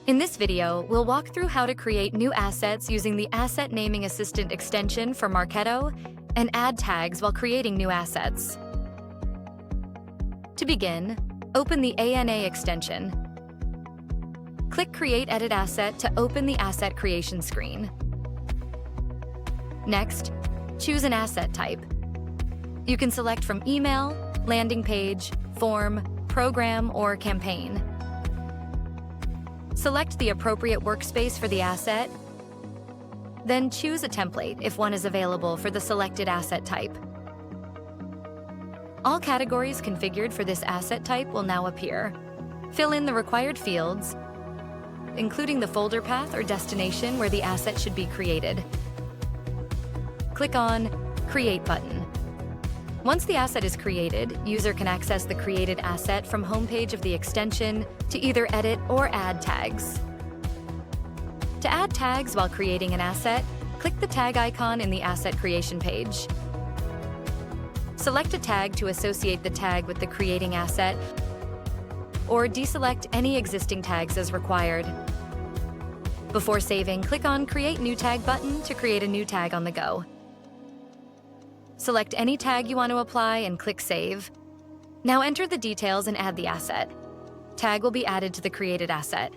In this video, we'll walk through how to create new assets using the Asset Naming Assistant extension for Marketo and add tags while creating new assets. To begin, open the ANA extension. Click Create Edit Asset to open the asset creation screen. Next, choose an asset type. You can select from email, landing page, form, program, or campaign. Select the appropriate workspace for the asset, then choose a template if one is available for the selected asset type. All categories configured for this asset type will now appear. Fill in the required fields, including the folder path or destination where the asset should be created. Click on Create button. Once the asset is created, user can access the created asset from homepage of the extension to either edit or add tags. To add tags while creating an asset, click the tag icon in the asset creation page. Select a tag to associate the tag with the creating asset, or deselect any existing tags as required. Before saving, click on Create New Tag button to create a new tag on the go. Select any tag you want to apply and click Save. Now enter the details and add the asset. Tag will be added to the created asset.